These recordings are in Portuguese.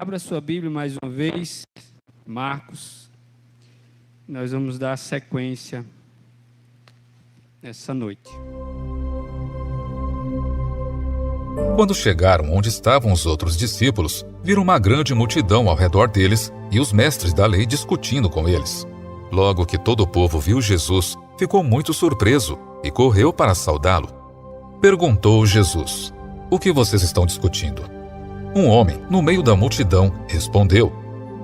Abra sua Bíblia mais uma vez, Marcos. Nós vamos dar sequência nessa noite. Quando chegaram onde estavam os outros discípulos, viram uma grande multidão ao redor deles e os mestres da lei discutindo com eles. Logo que todo o povo viu Jesus, ficou muito surpreso e correu para saudá-lo. Perguntou Jesus: "O que vocês estão discutindo?" Um homem, no meio da multidão, respondeu: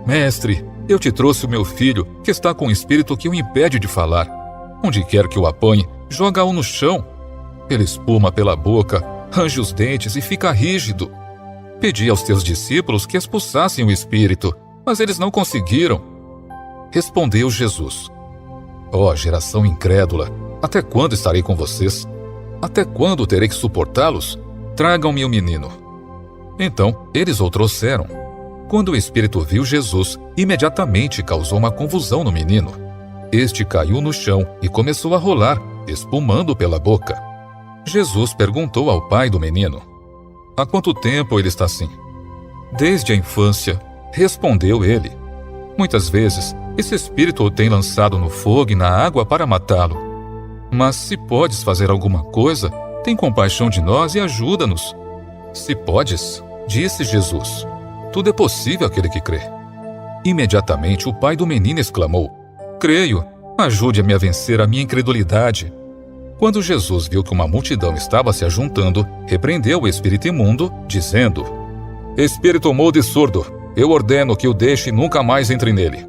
"Mestre, eu te trouxe o meu filho, que está com um espírito que o impede de falar. Onde quer que o apanhe, joga-o no chão. Ele espuma pela boca, range os dentes e fica rígido. Pedi aos teus discípulos que expulsassem o espírito, mas eles não conseguiram." Respondeu Jesus: "Ó geração incrédula, até quando estarei com vocês? Até quando terei que suportá-los? Tragam-me o menino." Então eles o trouxeram. Quando o espírito viu Jesus, imediatamente causou uma confusão no menino. Este caiu no chão e começou a rolar, espumando pela boca. Jesus perguntou ao pai do menino: "Há quanto tempo ele está assim?" "Desde a infância", respondeu ele. "Muitas vezes, esse espírito o tem lançado no fogo e na água para matá-lo. Mas se podes fazer alguma coisa, tem compaixão de nós e ajuda-nos." "Se podes", disse Jesus, "tudo é possível àquele que crê." Imediatamente o pai do menino exclamou: "Creio, ajude-me a vencer a minha incredulidade." Quando Jesus viu que uma multidão estava se ajuntando, repreendeu o espírito imundo, dizendo: "Espírito mudo e surdo, eu ordeno que o deixe e nunca mais entre nele."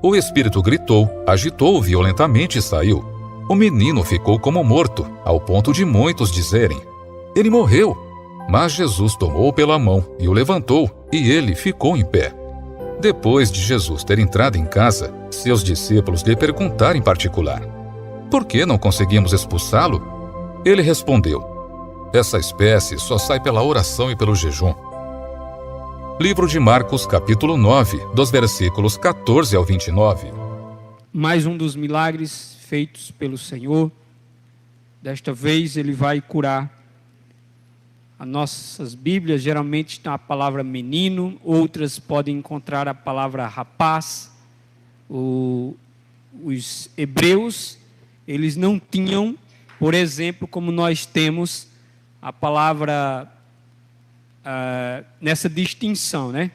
O espírito gritou, agitou-o violentamente e saiu. O menino ficou como morto, ao ponto de muitos dizerem: "Ele morreu." Mas Jesus tomou-o pela mão e o levantou, e ele ficou em pé. Depois de Jesus ter entrado em casa, seus discípulos lhe perguntaram em particular: "Por que não conseguimos expulsá-lo?" Ele respondeu: "Essa espécie só sai pela oração e pelo jejum." Livro de Marcos, capítulo 9, dos versículos 14 ao 29. Mais um dos milagres feitos pelo Senhor. Desta vez ele vai curar. As nossas Bíblias geralmente tem a palavra menino, outras podem encontrar a palavra rapaz. Os hebreus, eles não tinham, por exemplo, como nós temos, a palavra nessa distinção, né?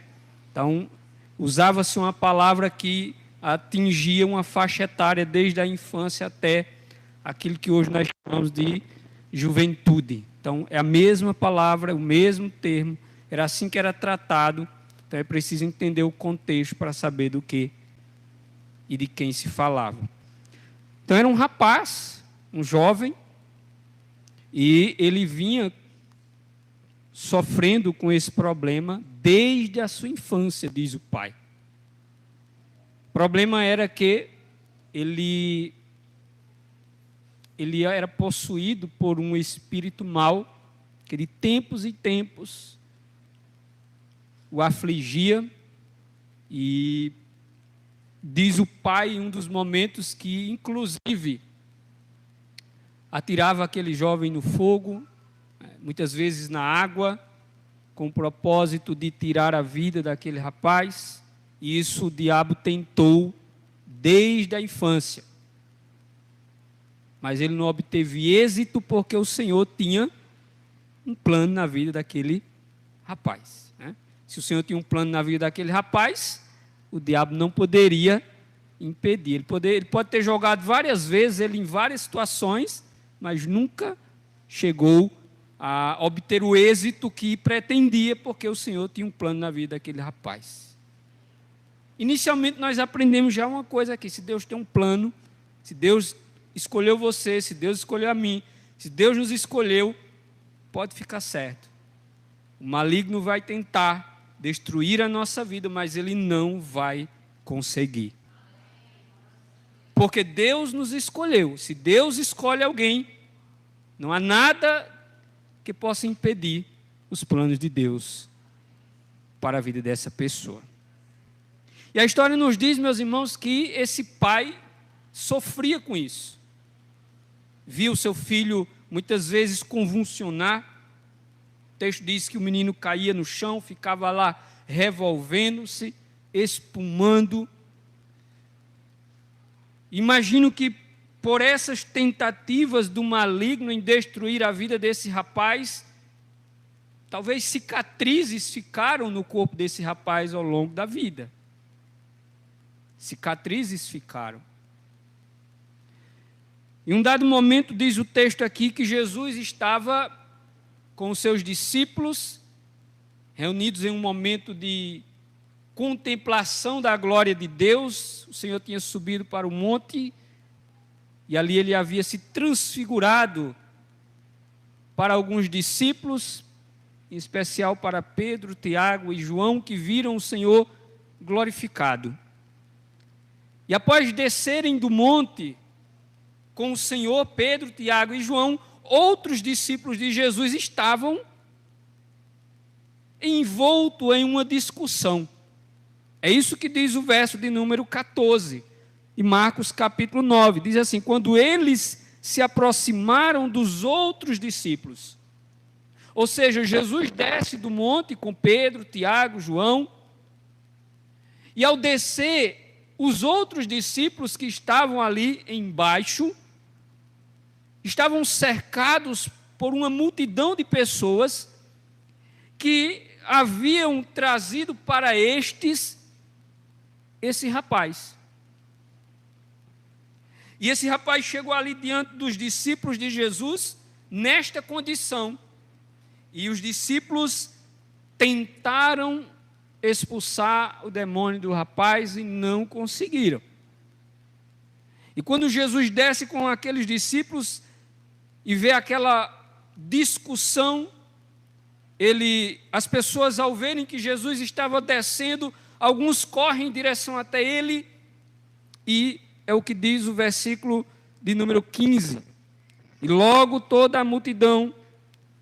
Então, usava-se uma palavra que atingia uma faixa etária desde a infância até aquilo que hoje nós chamamos de juventude. Então, é a mesma palavra, o mesmo termo, era assim que era tratado. Então, é preciso entender o contexto para saber do que e de quem se falava. Então, era um rapaz, um jovem, e ele vinha sofrendo com esse problema desde a sua infância, diz o pai. O problema era que ele era possuído por um espírito mau, que de tempos em tempos o afligia, e diz o pai em um dos momentos que, inclusive, atirava aquele jovem no fogo, muitas vezes na água, com o propósito de tirar a vida daquele rapaz, e isso o diabo tentou desde a infância. Mas ele não obteve êxito porque o Senhor tinha um plano na vida daquele rapaz, né? Se o Senhor tinha um plano na vida daquele rapaz, o diabo não poderia impedir. Ele pode ter jogado várias vezes ele em várias situações, mas nunca chegou a obter o êxito que pretendia, porque o Senhor tinha um plano na vida daquele rapaz. Inicialmente nós aprendemos já uma coisa aqui: se Deus tem um plano, se Deus escolheu você, se Deus escolheu a mim, se Deus nos escolheu, pode ficar certo. O maligno vai tentar destruir a nossa vida, mas ele não vai conseguir. Porque Deus nos escolheu. Se Deus escolhe alguém, não há nada que possa impedir os planos de Deus para a vida dessa pessoa. E a história nos diz, meus irmãos, que esse pai sofria com isso. Viu seu filho muitas vezes convulsionar. O texto diz que o menino caía no chão, ficava lá revolvendo-se, espumando. Imagino que por essas tentativas do maligno em destruir a vida desse rapaz, talvez cicatrizes ficaram no corpo desse rapaz ao longo da vida. Cicatrizes ficaram. Em um dado momento, diz o texto aqui, que Jesus estava com os seus discípulos, reunidos em um momento de contemplação da glória de Deus. O Senhor tinha subido para o monte, e ali ele havia se transfigurado para alguns discípulos, em especial para Pedro, Tiago e João, que viram o Senhor glorificado. E após descerem do monte com o Senhor, Pedro, Tiago e João, outros discípulos de Jesus estavam envoltos em uma discussão. É isso que diz o verso de número 14, de Marcos capítulo 9. Diz assim: quando eles se aproximaram dos outros discípulos, ou seja, Jesus desce do monte com Pedro, Tiago, João, e ao descer, os outros discípulos que estavam ali embaixo, estavam cercados por uma multidão de pessoas que haviam trazido para esse rapaz. E esse rapaz chegou ali diante dos discípulos de Jesus, nesta condição. E os discípulos tentaram expulsar o demônio do rapaz e não conseguiram. E quando Jesus desce com aqueles discípulos e vê aquela discussão, as pessoas, ao verem que Jesus estava descendo, alguns correm em direção até ele, e é o que diz o versículo de número 15. E logo toda a multidão,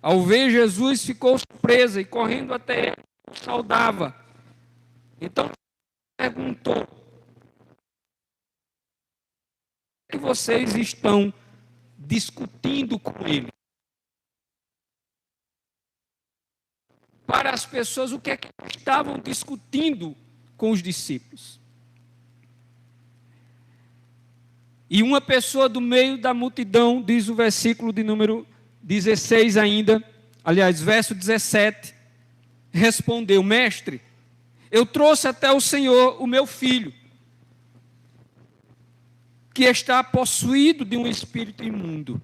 ao ver Jesus, ficou surpresa e correndo até ele, o saudava. Então perguntou: o que vocês estão discutindo com ele? Para as pessoas, o que é que estavam discutindo com os discípulos? E uma pessoa do meio da multidão, diz o versículo de número 16 ainda, aliás, verso 17, respondeu: mestre, eu trouxe até o Senhor o meu filho, que está possuído de um espírito imundo.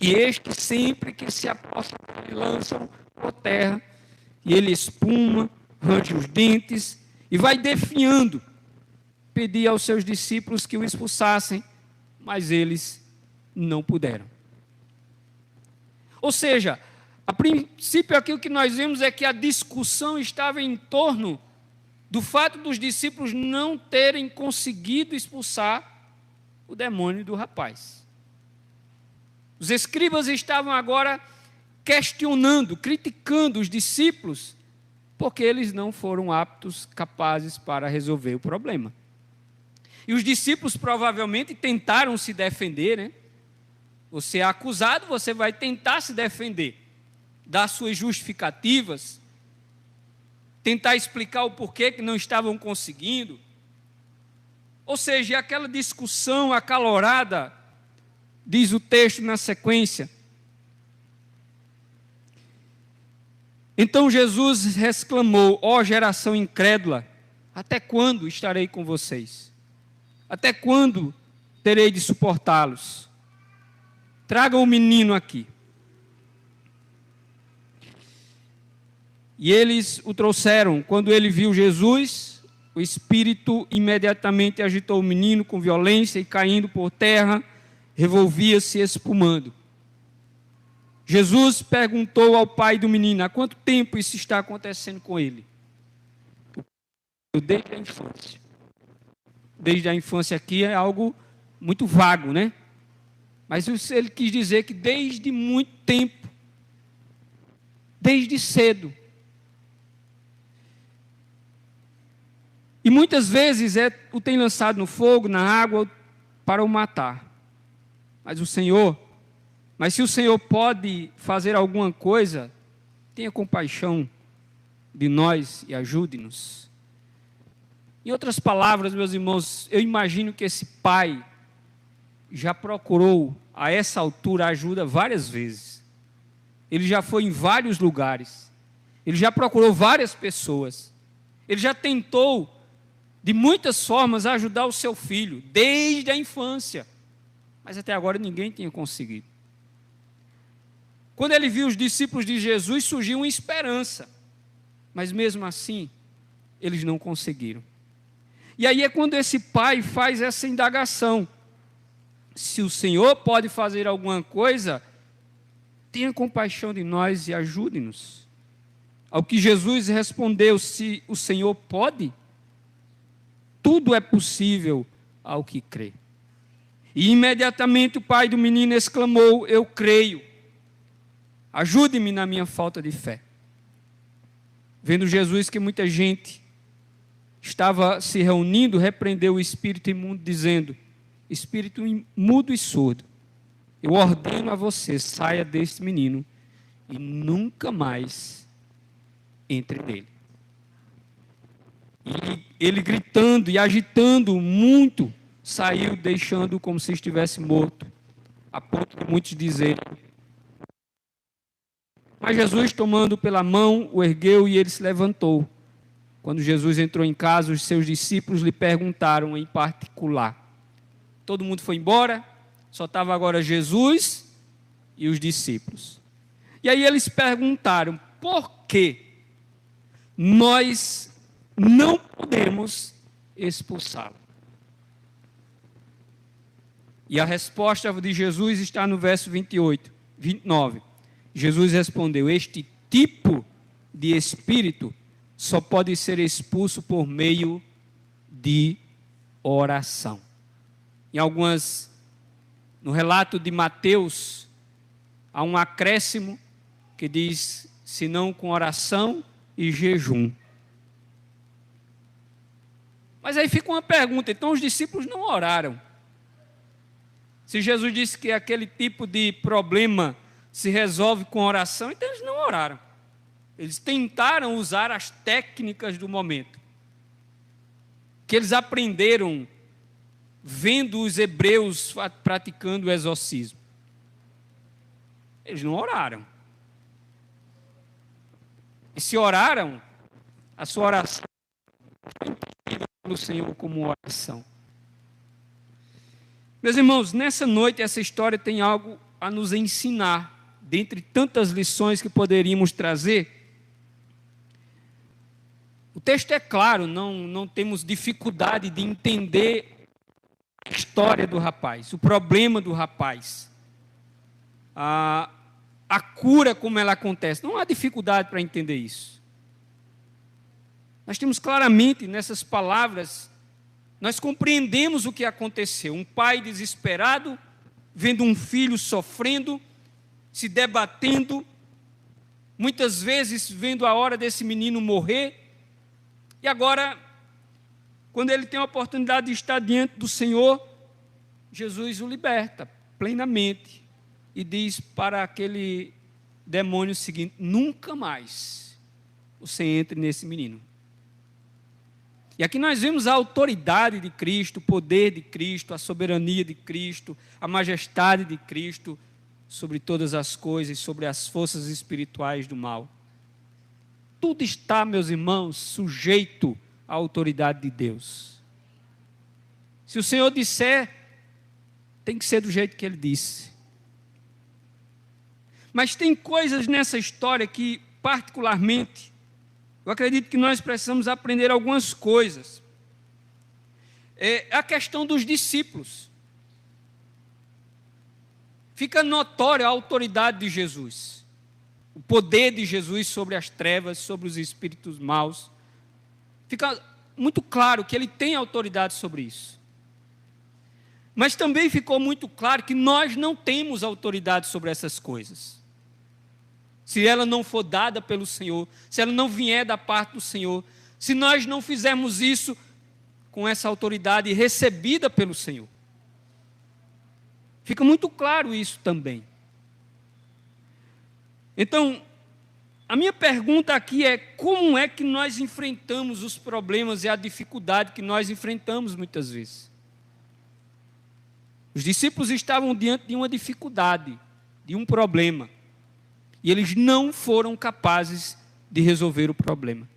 E este, sempre que se aproxima, lançam por terra, e ele espuma, range os dentes, e vai definhando. Pedi aos seus discípulos que o expulsassem, mas eles não puderam. Ou seja, a princípio aqui o que nós vemos é que a discussão estava em torno do fato dos discípulos não terem conseguido expulsar o demônio do rapaz. Os escribas estavam agora questionando, criticando os discípulos, porque eles não foram aptos, capazes para resolver o problema. E os discípulos provavelmente tentaram se defender, né? Você é acusado, você vai tentar se defender, dar suas justificativas, tentar explicar o porquê que não estavam conseguindo. Ou seja, aquela discussão acalorada, diz o texto na sequência. Então Jesus exclamou: ó geração incrédula, até quando estarei com vocês? Até quando terei de suportá-los? Tragam o menino aqui. E eles o trouxeram. Quando ele viu Jesus, o espírito imediatamente agitou o menino com violência e, caindo por terra, revolvia-se espumando. Jesus perguntou ao pai do menino: há quanto tempo isso está acontecendo com ele? Desde a infância. Desde a infância aqui é algo muito vago, né? Mas ele quis dizer que desde muito tempo, desde cedo. E muitas vezes o tem lançado no fogo, na água, para o matar. Mas se o Senhor pode fazer alguma coisa, tenha compaixão de nós e ajude-nos. Em outras palavras, meus irmãos, eu imagino que esse pai já procurou, a essa altura, ajuda várias vezes. Ele já foi em vários lugares. Ele já procurou várias pessoas. Ele já tentou, de muitas formas, ajudar o seu filho, desde a infância. Mas até agora ninguém tinha conseguido. Quando ele viu os discípulos de Jesus, surgiu uma esperança. Mas mesmo assim, eles não conseguiram. E aí é quando esse pai faz essa indagação. Se o Senhor pode fazer alguma coisa, tenha compaixão de nós e ajude-nos. Ao que Jesus respondeu: se o Senhor pode, tudo é possível ao que crê. E imediatamente o pai do menino exclamou: eu creio, ajude-me na minha falta de fé. Vendo Jesus que muita gente estava se reunindo, repreendeu o espírito imundo, dizendo: espírito mudo e surdo, eu ordeno a você, saia deste menino e nunca mais entre nele. E ele, gritando e agitando muito, saiu, deixando-o como se estivesse morto, a ponto de muitos dizerem. Mas Jesus, tomando pela mão, o ergueu e ele se levantou. Quando Jesus entrou em casa, os seus discípulos lhe perguntaram em particular. Todo mundo foi embora, só estava agora Jesus e os discípulos. E aí eles perguntaram: por que nós não podemos expulsá-lo? E a resposta de Jesus está no verso 29. Jesus respondeu: este tipo de espírito só pode ser expulso por meio de oração. No relato de Mateus, há um acréscimo que diz: senão com oração e jejum. Mas aí fica uma pergunta: então os discípulos não oraram? Se Jesus disse que aquele tipo de problema se resolve com oração, então eles não oraram. Eles tentaram usar as técnicas do momento, que eles aprenderam vendo os hebreus praticando o exorcismo. Eles não oraram. E se oraram, a sua oração foi entendida pelo Senhor como oração. Meus irmãos, nessa noite essa história tem algo a nos ensinar, dentre tantas lições que poderíamos trazer. O texto é claro, não temos dificuldade de entender a história do rapaz, o problema do rapaz, a cura como ela acontece. Não há dificuldade para entender isso. Nós temos claramente nessas palavras, nós compreendemos o que aconteceu. Um pai desesperado, vendo um filho sofrendo, se debatendo, muitas vezes vendo a hora desse menino morrer. E agora, quando ele tem a oportunidade de estar diante do Senhor, Jesus o liberta plenamente e diz para aquele demônio o seguinte: nunca mais você entre nesse menino. E aqui nós vemos a autoridade de Cristo, o poder de Cristo, a soberania de Cristo, a majestade de Cristo sobre todas as coisas, sobre as forças espirituais do mal. Tudo está, meus irmãos, sujeito à autoridade de Deus. Se o Senhor disser, tem que ser do jeito que Ele disse. Mas tem coisas nessa história que, particularmente, eu acredito que nós precisamos aprender algumas coisas. É a questão dos discípulos. Fica notória a autoridade de Jesus. O poder de Jesus sobre as trevas, sobre os espíritos maus. Fica muito claro que Ele tem autoridade sobre isso. Mas também ficou muito claro que nós não temos autoridade sobre essas coisas. Se ela não for dada pelo Senhor, se ela não vier da parte do Senhor, se nós não fizermos isso com essa autoridade recebida pelo Senhor. Fica muito claro isso também. Então, a minha pergunta aqui é: como é que nós enfrentamos os problemas e a dificuldade que nós enfrentamos muitas vezes? Os discípulos estavam diante de uma dificuldade, de um problema, e eles não foram capazes de resolver o problema.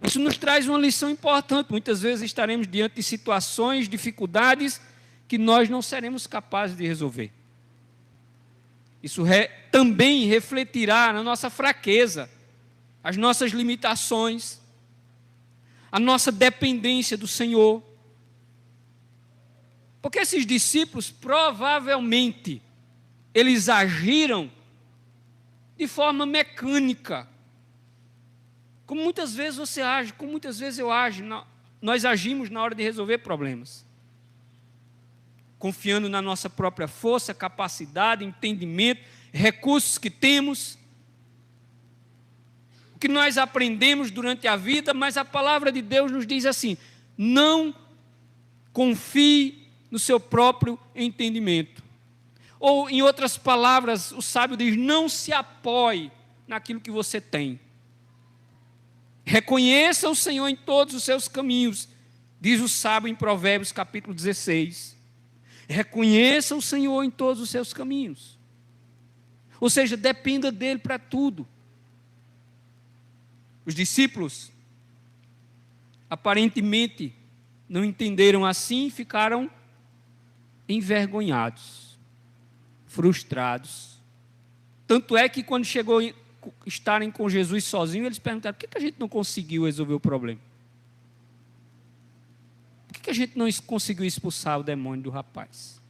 Isso nos traz uma lição importante. Muitas vezes estaremos diante de situações, dificuldades, que nós não seremos capazes de resolver. Isso também refletirá na nossa fraqueza, as nossas limitações, a nossa dependência do Senhor. Porque esses discípulos, provavelmente, eles agiram de forma mecânica. Como muitas vezes você age, como muitas vezes eu ajo, nós agimos na hora de resolver problemas. Confiando na nossa própria força, capacidade, entendimento, recursos que temos, o que nós aprendemos durante a vida, mas a palavra de Deus nos diz assim: não confie no seu próprio entendimento. Ou, em outras palavras, o sábio diz: não se apoie naquilo que você tem. Reconheça o Senhor em todos os seus caminhos, diz o sábio em Provérbios capítulo 16. Reconheça o Senhor em todos os seus caminhos. Ou seja, dependa dele para tudo. Os discípulos, aparentemente, não entenderam assim e ficaram envergonhados, frustrados. Tanto é que quando chegou a estarem com Jesus sozinhos, eles perguntaram: por que a gente não conseguiu resolver o problema? Por que a gente não conseguiu expulsar o demônio do rapaz?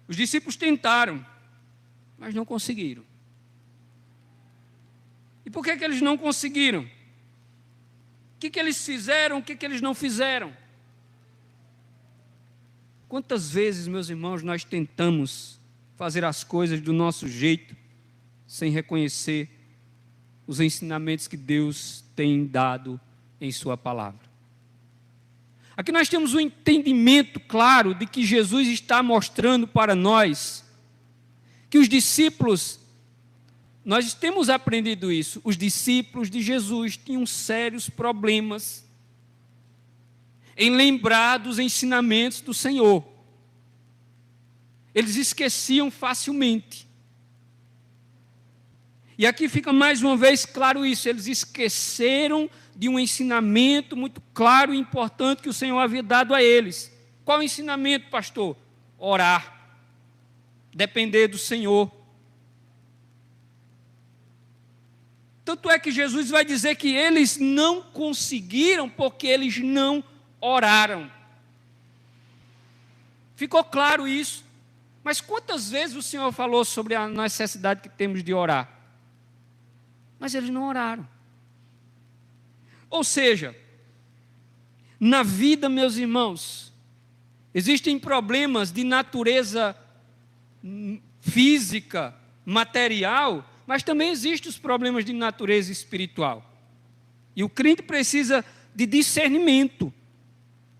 Os discípulos tentaram, mas não conseguiram. E por que eles não conseguiram? O que eles fizeram, o que eles não fizeram? Quantas vezes, meus irmãos, nós tentamos fazer as coisas do nosso jeito, sem reconhecer os ensinamentos que Deus tem dado em sua palavra? Aqui nós temos um entendimento claro de que Jesus está mostrando para nós que os discípulos, nós temos aprendido isso, os discípulos de Jesus tinham sérios problemas em lembrar dos ensinamentos do Senhor. Eles esqueciam facilmente. E aqui fica mais uma vez claro isso: eles esqueceram de um ensinamento muito claro e importante que o Senhor havia dado a eles. Qual o ensinamento, pastor? Orar, depender do Senhor. Tanto é que Jesus vai dizer que eles não conseguiram porque eles não oraram. Ficou claro isso? Mas quantas vezes o Senhor falou sobre a necessidade que temos de orar? Mas eles não oraram. Ou seja, na vida, meus irmãos, existem problemas de natureza física, material, mas também existem os problemas de natureza espiritual. E o crente precisa de discernimento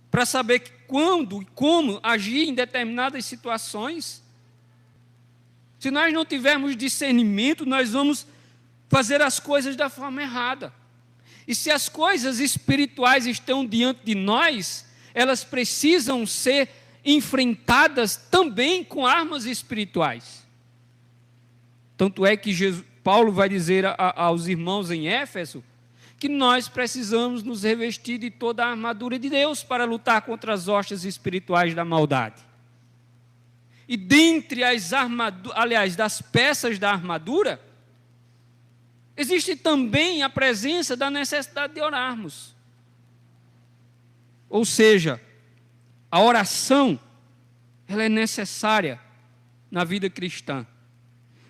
para saber quando e como agir em determinadas situações. Se nós não tivermos discernimento, nós vamos fazer as coisas da forma errada. E se as coisas espirituais estão diante de nós, elas precisam ser enfrentadas também com armas espirituais. Tanto é que Paulo vai dizer aos irmãos em Éfeso que nós precisamos nos revestir de toda a armadura de Deus para lutar contra as hostas espirituais da maldade. E dentre das peças da armadura, existe também a presença da necessidade de orarmos. Ou seja, a oração, ela é necessária na vida cristã.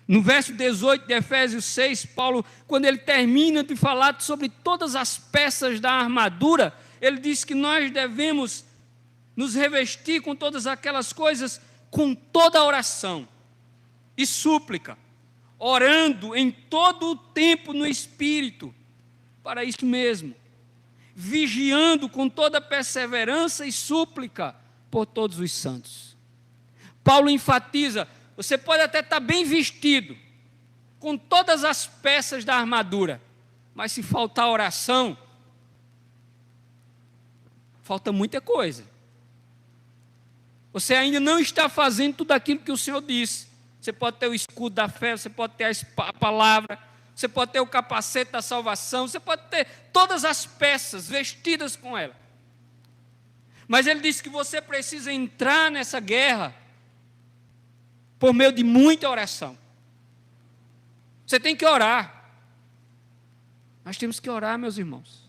No verso 18 de Efésios 6, Paulo, quando ele termina de falar sobre todas as peças da armadura, ele diz que nós devemos nos revestir com todas aquelas coisas, com toda a oração e súplica, orando em todo o tempo no Espírito, para isso mesmo, vigiando com toda perseverança e súplica por todos os santos. Paulo enfatiza: você pode até estar bem vestido, com todas as peças da armadura, mas se faltar oração, falta muita coisa. Você ainda não está fazendo tudo aquilo que o Senhor disse. Você pode ter o escudo da fé, você pode ter a palavra, você pode ter o capacete da salvação, você pode ter todas as peças vestidas com ela. Mas ele disse que você precisa entrar nessa guerra por meio de muita oração. Você tem que orar. Nós temos que orar, meus irmãos.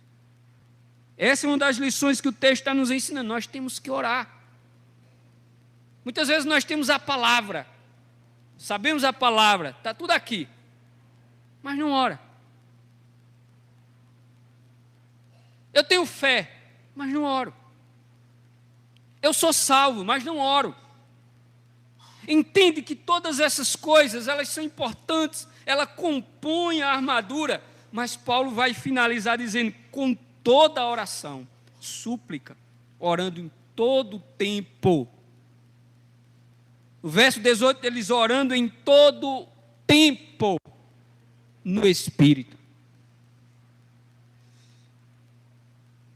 Essa é uma das lições que o texto está nos ensinando. Nós temos que orar. Muitas vezes nós temos a palavra, sabemos a palavra, está tudo aqui, mas não ora. Eu tenho fé, mas não oro. Eu sou salvo, mas não oro. Entende que todas essas coisas, elas são importantes, ela compõe a armadura, mas Paulo vai finalizar dizendo, com toda a oração, súplica, orando em todo o tempo. O verso 18, eles orando em todo tempo no Espírito.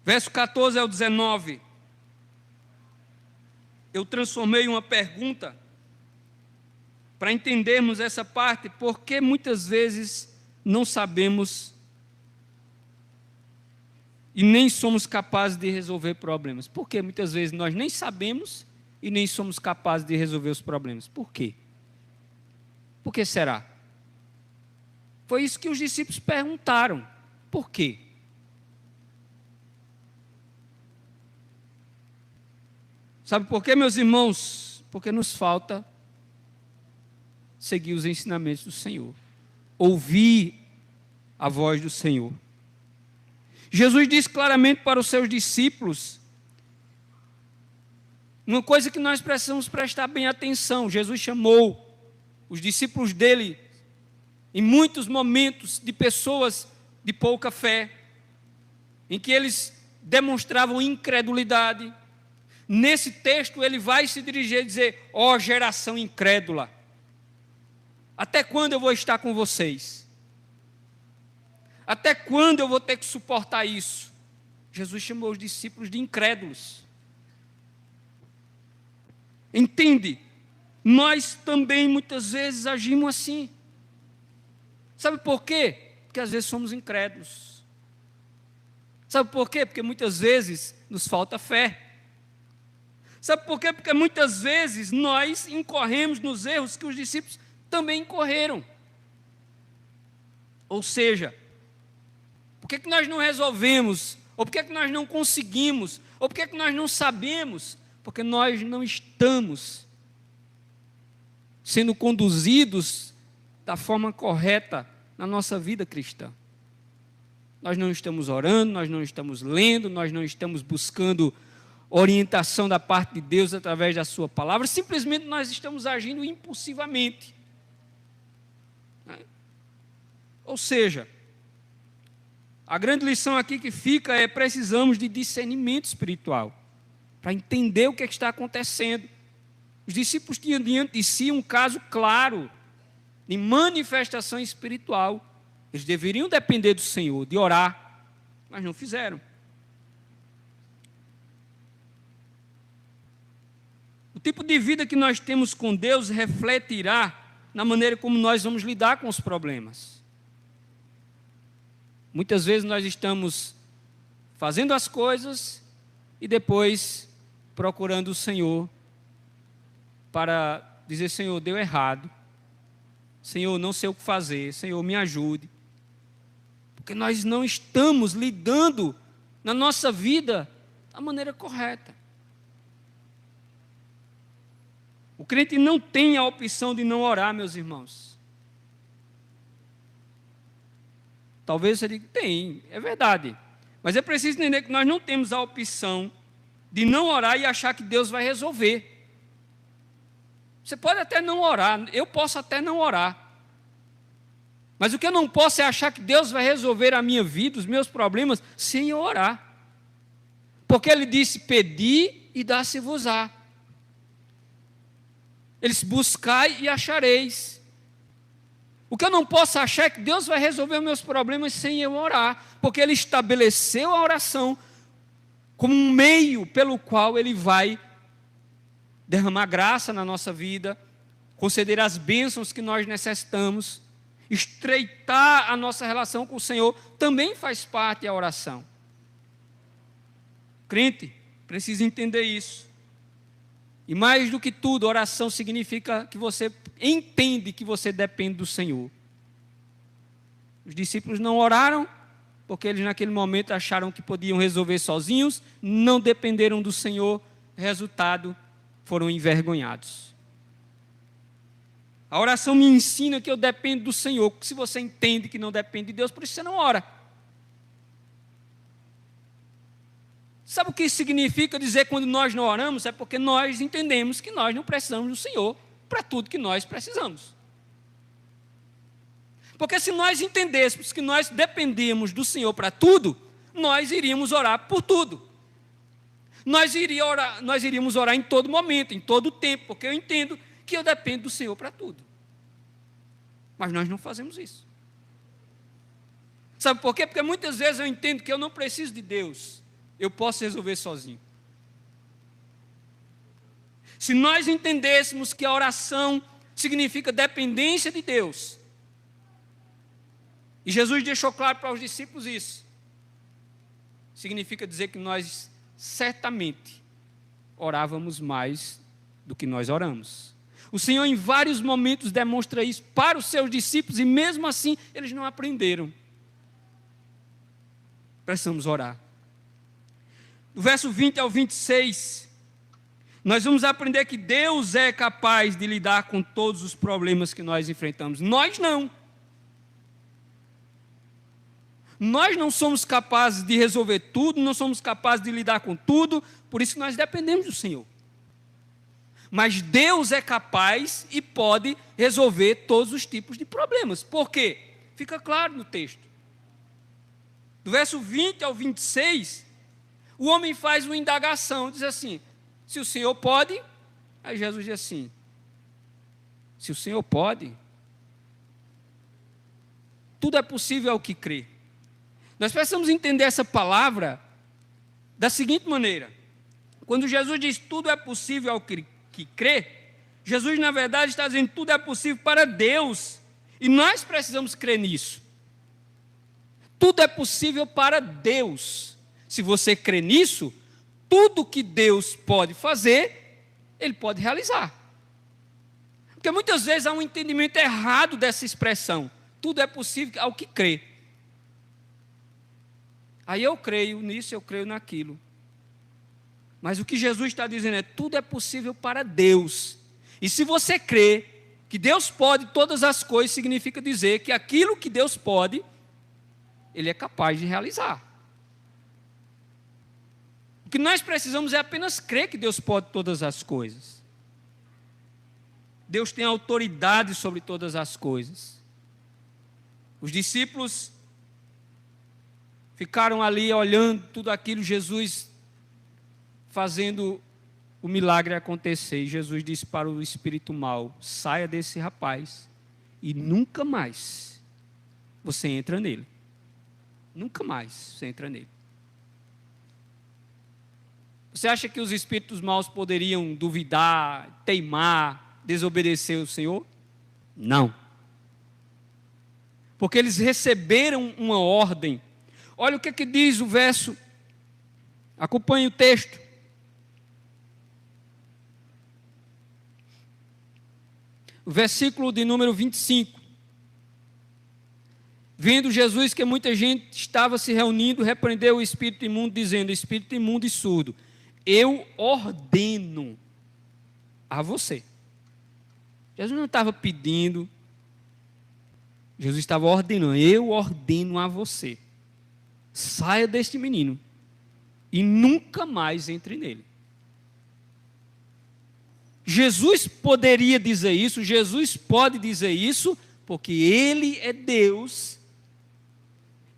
Verso 14 ao 19. Eu transformei uma pergunta para entendermos essa parte, porque muitas vezes não sabemos e nem somos capazes de resolver problemas. Porque muitas vezes nós nem sabemos e nem somos capazes de resolver os problemas. Por quê? Por que será? Foi isso que os discípulos perguntaram. Por quê? Sabe por quê, meus irmãos? Porque nos falta seguir os ensinamentos do Senhor. Ouvir a voz do Senhor. Jesus disse claramente para os seus discípulos uma coisa que nós precisamos prestar bem atenção. Jesus chamou os discípulos dele em muitos momentos de pessoas de pouca fé, em que eles demonstravam incredulidade. Nesse texto ele vai se dirigir e dizer, ó geração incrédula, até quando eu vou estar com vocês? Até quando eu vou ter que suportar isso? Jesus chamou os discípulos de incrédulos. Entende? Nós também muitas vezes agimos assim. Sabe por quê? Porque às vezes somos incrédulos. Sabe por quê? Porque muitas vezes nos falta fé. Sabe por quê? Porque muitas vezes nós incorremos nos erros que os discípulos também incorreram. Ou seja, por que nós não resolvemos? Ou por que nós não conseguimos? Ou por que nós não sabemos? Porque nós não estamos sendo conduzidos da forma correta na nossa vida cristã. Nós não estamos orando, nós não estamos lendo, nós não estamos buscando orientação da parte de Deus através da sua palavra, simplesmente nós estamos agindo impulsivamente. Ou seja, a grande lição aqui que fica é: precisamos de discernimento espiritual para entender o que está acontecendo. Os discípulos tinham diante de si um caso claro de manifestação espiritual. Eles deveriam depender do Senhor, de orar, mas não fizeram. O tipo de vida que nós temos com Deus refletirá na maneira como nós vamos lidar com os problemas. Muitas vezes nós estamos fazendo as coisas e depois procurando o Senhor para dizer: Senhor, deu errado. Senhor, não sei o que fazer. Senhor, me ajude. Porque nós não estamos lidando na nossa vida da maneira correta. O crente não tem a opção de não orar, meus irmãos. Talvez você diga: tem, é verdade. Mas é preciso entender que nós não temos a opção de não orar e achar que Deus vai resolver. Você pode até não orar, eu posso até não orar. Mas o que eu não posso é achar que Deus vai resolver a minha vida, os meus problemas, sem eu orar. Porque Ele disse: pedi e dá-se-vos-á. Ele disse: buscai e achareis. O que eu não posso achar é que Deus vai resolver os meus problemas sem eu orar, porque Ele estabeleceu a oração como um meio pelo qual Ele vai derramar graça na nossa vida, conceder as bênçãos que nós necessitamos, estreitar a nossa relação com o Senhor, também faz parte da oração. Crente precisa entender isso. E mais do que tudo, oração significa que você entende que você depende do Senhor. Os discípulos não oraram, porque eles naquele momento acharam que podiam resolver sozinhos, não dependeram do Senhor, resultado, foram envergonhados. A oração me ensina que eu dependo do Senhor. Se você entende que não depende de Deus, por isso você não ora. Sabe o que isso significa dizer quando nós não oramos? É porque nós entendemos que nós não precisamos do Senhor para tudo que nós precisamos. Porque se nós entendêssemos que nós dependemos do Senhor para tudo, nós iríamos orar por tudo. Nós iríamos orar em todo momento, em todo tempo, porque eu entendo que eu dependo do Senhor para tudo. Mas nós não fazemos isso. Sabe por quê? Porque muitas vezes eu entendo que eu não preciso de Deus. Eu posso resolver sozinho. Se nós entendêssemos que a oração significa dependência de Deus, e Jesus deixou claro para os discípulos isso, significa dizer que nós certamente orávamos mais do que nós oramos. O Senhor em vários momentos demonstra isso para os seus discípulos e mesmo assim eles não aprenderam. Precisamos orar. Do verso 20 ao 26, nós vamos aprender que Deus é capaz de lidar com todos os problemas que nós enfrentamos. Nós não. Nós não somos capazes de resolver tudo, não somos capazes de lidar com tudo, por isso nós dependemos do Senhor. Mas Deus é capaz e pode resolver todos os tipos de problemas. Por quê? Fica claro no texto. Do verso 20 ao 26, o homem faz uma indagação, diz assim: se o Senhor pode, aí Jesus diz assim: se o Senhor pode, tudo é possível ao que crê. Nós precisamos entender essa palavra da seguinte maneira: quando Jesus diz tudo é possível ao que crê, Jesus na verdade está dizendo tudo é possível para Deus, e nós precisamos crer nisso. Tudo é possível para Deus. Se você crê nisso, tudo que Deus pode fazer, Ele pode realizar. Porque muitas vezes há um entendimento errado dessa expressão. Tudo é possível ao que crê. Aí eu creio nisso, eu creio naquilo. Mas o que Jesus está dizendo é: tudo é possível para Deus. E se você crê que Deus pode todas as coisas, significa dizer que aquilo que Deus pode, Ele é capaz de realizar. O que nós precisamos é apenas crer que Deus pode todas as coisas. Deus tem autoridade sobre todas as coisas. Os discípulos ficaram ali olhando tudo aquilo, Jesus fazendo o milagre acontecer. E Jesus disse para o espírito mau: saia desse rapaz e nunca mais você entra nele. Nunca mais você entra nele. Você acha que os espíritos maus poderiam duvidar, teimar, desobedecer o Senhor? Não. Porque eles receberam uma ordem. Olha o que diz o verso. Acompanhe o texto. O versículo de número 25. Vendo Jesus que muita gente estava se reunindo, repreendeu o espírito imundo, dizendo: espírito imundo e surdo, eu ordeno a você. Jesus não estava pedindo, Jesus estava ordenando: eu ordeno a você, saia deste menino e nunca mais entre nele. Jesus poderia dizer isso, Jesus pode dizer isso, porque Ele é Deus,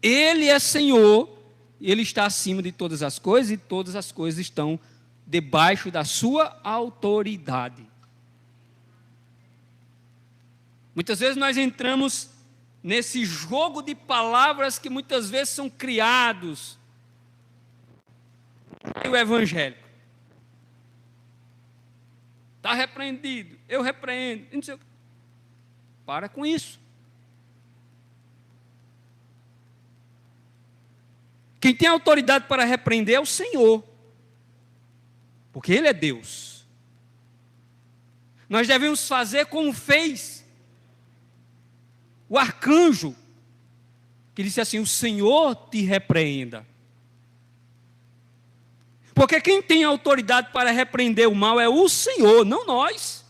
Ele é Senhor, Ele está acima de todas as coisas e todas as coisas estão debaixo da sua autoridade. Muitas vezes nós entramos nesse jogo de palavras que muitas vezes são criados no evangélico. Está repreendido, eu repreendo. Não sei o que. Para com isso. Quem tem autoridade para repreender é o Senhor, porque Ele é Deus. Nós devemos fazer como fez o arcanjo, que disse assim: o Senhor te repreenda. Porque quem tem autoridade para repreender o mal é o Senhor, não nós.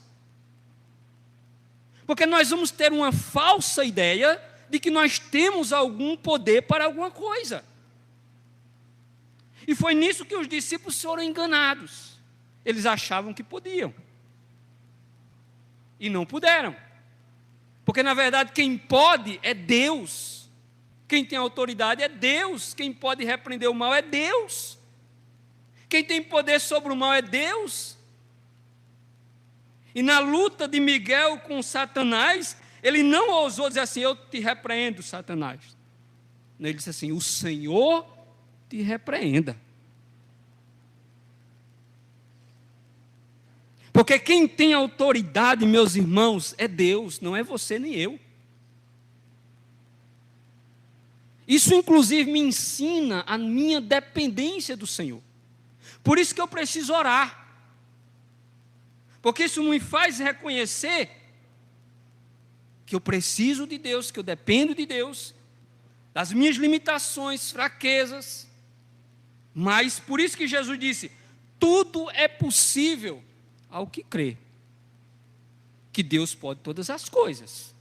Porque nós vamos ter uma falsa ideia de que nós temos algum poder para alguma coisa. E foi nisso que os discípulos foram enganados. Eles achavam que podiam. E não puderam. Porque na verdade quem pode é Deus. Quem tem autoridade é Deus. Quem pode repreender o mal é Deus. Quem tem poder sobre o mal é Deus. E na luta de Miguel com Satanás, ele não ousou dizer assim: eu te repreendo, Satanás. Ele disse assim: o Senhor te repreenda. Porque quem tem autoridade, meus irmãos, é Deus, não é você nem eu. Isso inclusive me ensina a minha dependência do Senhor. Por isso que eu preciso orar. Porque isso me faz reconhecer que eu preciso de Deus, que eu dependo de Deus, das minhas limitações, fraquezas. Mas por isso que Jesus disse: tudo é possível ao que crê, que Deus pode todas as coisas.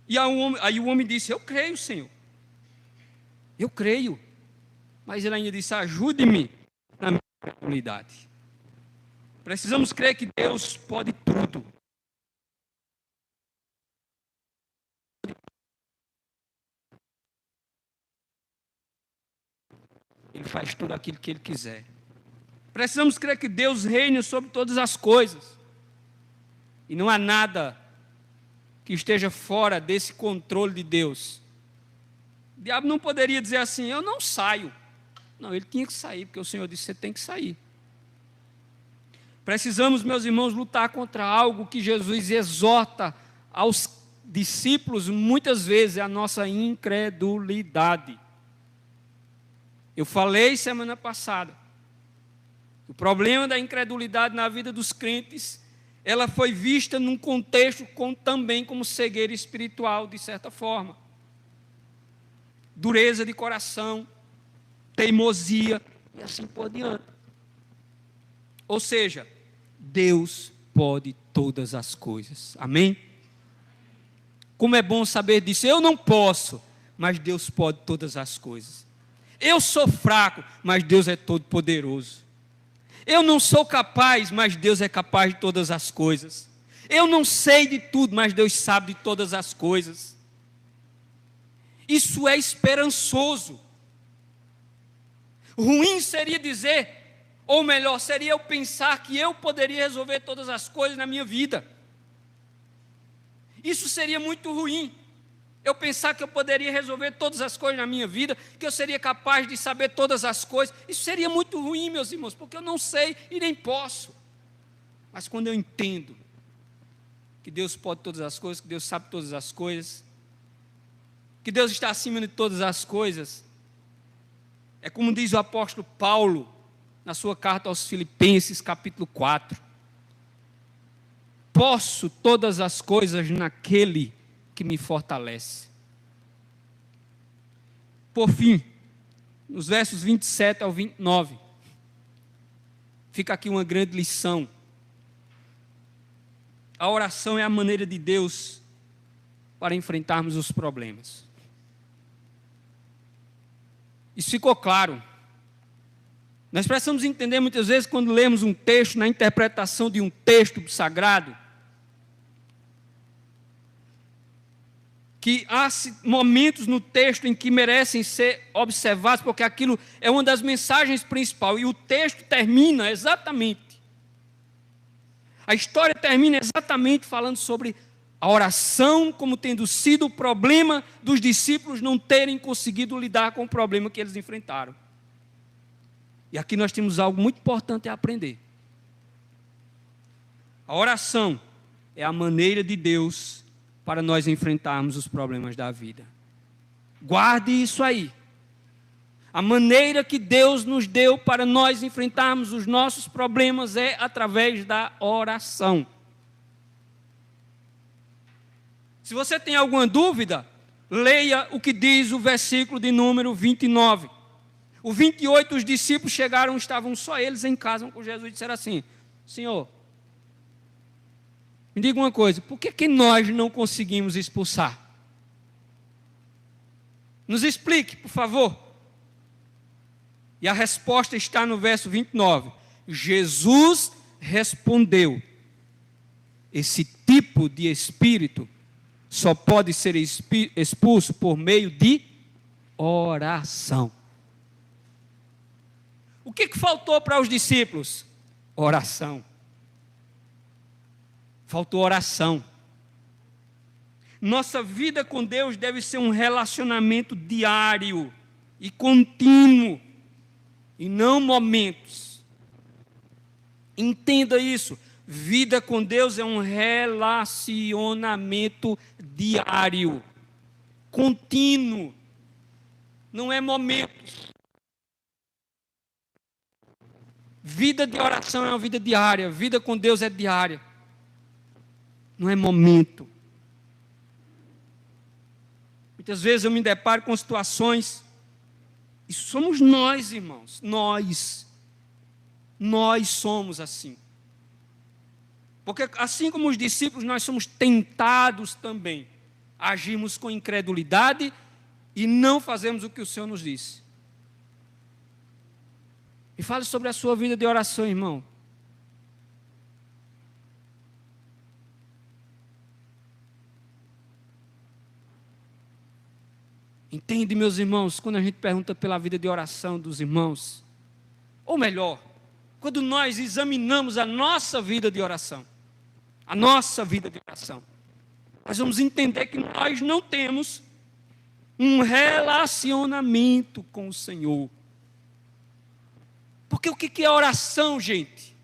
E aí o homem disse: eu creio, Senhor, eu creio. Mas ele ainda disse: ajude-me na minha incredulidade. Precisamos crer que Deus pode tudo. Ele faz tudo aquilo que Ele quiser. Precisamos crer que Deus reina sobre todas as coisas. E não há nada que esteja fora desse controle de Deus. O diabo não poderia dizer assim: eu não saio. Não, ele tinha que sair, porque o Senhor disse: você tem que sair. Precisamos, meus irmãos, lutar contra algo que Jesus exorta aos discípulos muitas vezes: a nossa incredulidade. Eu falei semana passada, o problema da incredulidade na vida dos crentes, ela foi vista num contexto também como cegueira espiritual, de certa forma. Dureza de coração, teimosia e assim por diante. Ou seja, Deus pode todas as coisas. Amém? Como é bom saber disso. Eu não posso, mas Deus pode todas as coisas. Eu sou fraco, mas Deus é todo poderoso. Eu não sou capaz, mas Deus é capaz de todas as coisas. Eu não sei de tudo, mas Deus sabe de todas as coisas. Isso é esperançoso. Ruim seria dizer, ou melhor, seria eu pensar que eu poderia resolver todas as coisas na minha vida. Isso seria muito ruim. Eu pensar que eu poderia resolver todas as coisas na minha vida, que eu seria capaz de saber todas as coisas. Isso seria muito ruim, meus irmãos, porque eu não sei e nem posso. Mas quando eu entendo que Deus pode todas as coisas, que Deus sabe todas as coisas, que Deus está acima de todas as coisas, é como diz o apóstolo Paulo na sua carta aos Filipenses, capítulo 4. Posso todas as coisas naquele que me fortalece. Por fim, nos versos 27 ao 29, fica aqui uma grande lição. A oração é a maneira de Deus para enfrentarmos os problemas. Isso ficou claro. Nós precisamos entender muitas vezes quando lemos um texto, na interpretação de um texto sagrado, que há momentos no texto em que merecem ser observados, porque aquilo é uma das mensagens principais, e o texto termina exatamente. A história termina exatamente falando sobre a oração como tendo sido o problema dos discípulos não terem conseguido lidar com o problema que eles enfrentaram. E aqui nós temos algo muito importante a aprender. A oração é a maneira de Deus para nós enfrentarmos os problemas da vida. Guarde isso aí. A maneira que Deus nos deu para nós enfrentarmos os nossos problemas é através da oração. Se você tem alguma dúvida, leia o que diz o versículo de número 29. O 28, os discípulos chegaram, estavam só eles em casa com Jesus e disseram assim: Senhor, me diga uma coisa, por que nós não conseguimos expulsar? Nos explique, por favor. E a resposta está no verso 29. Jesus respondeu: esse tipo de espírito só pode ser expulso por meio de oração. O que faltou para os discípulos? Oração. Faltou oração. Nossa vida com Deus deve ser um relacionamento diário e contínuo, e não momentos. Entenda isso. Vida com Deus é um relacionamento diário, contínuo, não é momentos. Vida de oração é uma vida diária, vida com Deus é diária, não é momento. Muitas vezes eu me deparo com situações, e somos nós, irmãos, nós somos assim. Porque assim como os discípulos, nós somos tentados também. Agimos com incredulidade e não fazemos o que o Senhor nos disse. E fale sobre a sua vida de oração, irmão. Entende, meus irmãos, quando a gente pergunta pela vida de oração dos irmãos, ou melhor, quando nós examinamos a nossa vida de oração, nós vamos entender que nós não temos um relacionamento com o Senhor. Porque o que é oração, gente?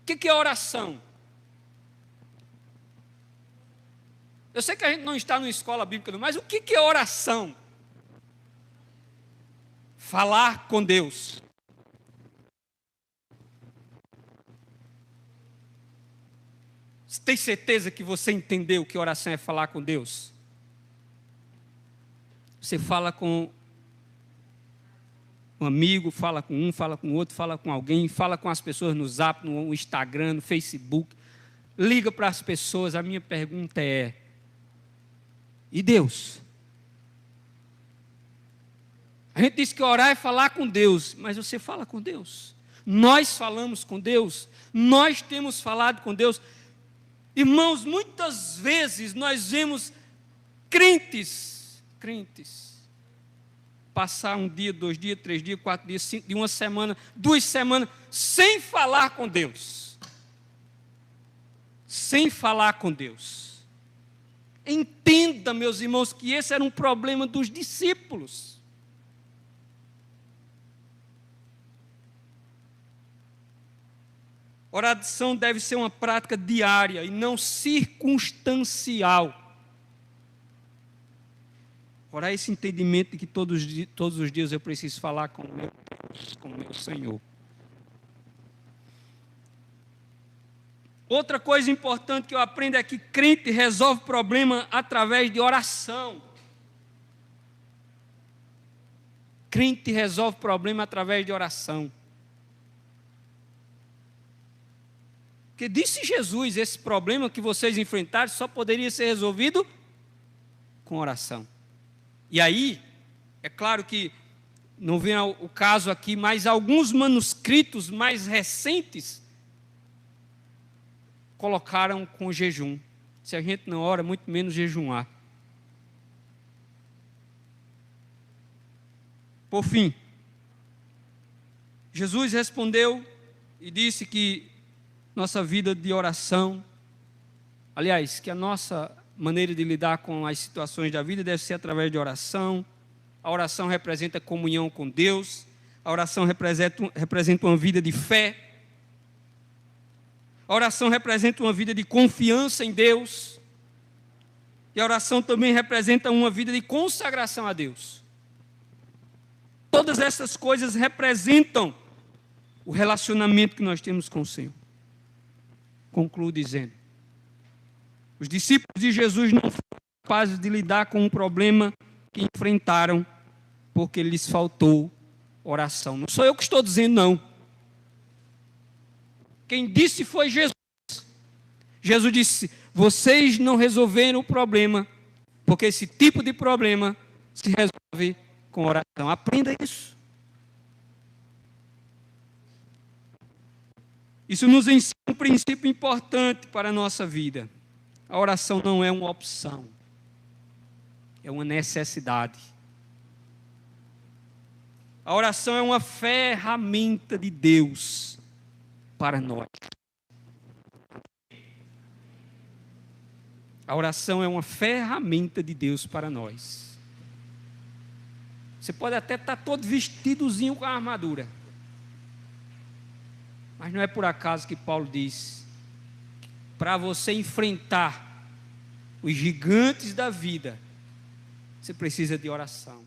O que é oração? Eu sei que a gente não está numa escola bíblica, mas o que é oração? Falar com Deus. Você tem certeza que você entendeu que oração é falar com Deus? Você fala com um amigo, fala com um, fala com outro, fala com alguém, fala com as pessoas no Zap, no Instagram, no Facebook, liga para as pessoas. A minha pergunta é: e Deus? A gente diz que orar é falar com Deus, mas você fala com Deus? Nós falamos com Deus? Nós temos falado com Deus? Irmãos, muitas vezes nós vemos crentes, passar um dia, 2 dias, 3 dias, 4 dias, 5 dias, 1 semana, 2 semanas, sem falar com Deus. Sem falar com Deus. Entenda, meus irmãos, que esse era um problema dos discípulos. Oração deve ser uma prática diária e não circunstancial. Orar esse entendimento de que todos os dias eu preciso falar com o meu Deus, com o meu Senhor. Outra coisa importante que eu aprendo é que crente resolve problema através de oração. Crente resolve problema através de oração. Porque disse Jesus, esse problema que vocês enfrentaram só poderia ser resolvido com oração. E aí, é claro que não vem o caso aqui, mas alguns manuscritos mais recentes colocaram com jejum. Se a gente não ora, muito menos jejuar. Por fim, Jesus respondeu e disse que nossa vida de oração, Aliás, que a nossa maneira de lidar com as situações da vida deve ser através de oração. A oração representa comunhão com Deus. A oração representa uma vida de fé. A oração representa uma vida de confiança em Deus. E a oração também representa uma vida de consagração a Deus. Todas essas coisas representam o relacionamento que nós temos com o Senhor. Concluo dizendo: os discípulos de Jesus não foram capazes de lidar com um problema que enfrentaram porque lhes faltou oração. Não sou eu que estou dizendo, não. Quem disse foi Jesus. Jesus disse: vocês não resolveram o problema, porque esse tipo de problema se resolve com oração. Aprenda isso. Isso nos ensina um princípio importante para a nossa vida. A oração não é uma opção, é uma necessidade. A oração é uma ferramenta de Deus para nós. A oração é uma ferramenta de Deus para nós. Você pode até estar todo vestidozinho com a armadura, mas não é por acaso que Paulo diz: para você enfrentar os gigantes da vida, você precisa de oração.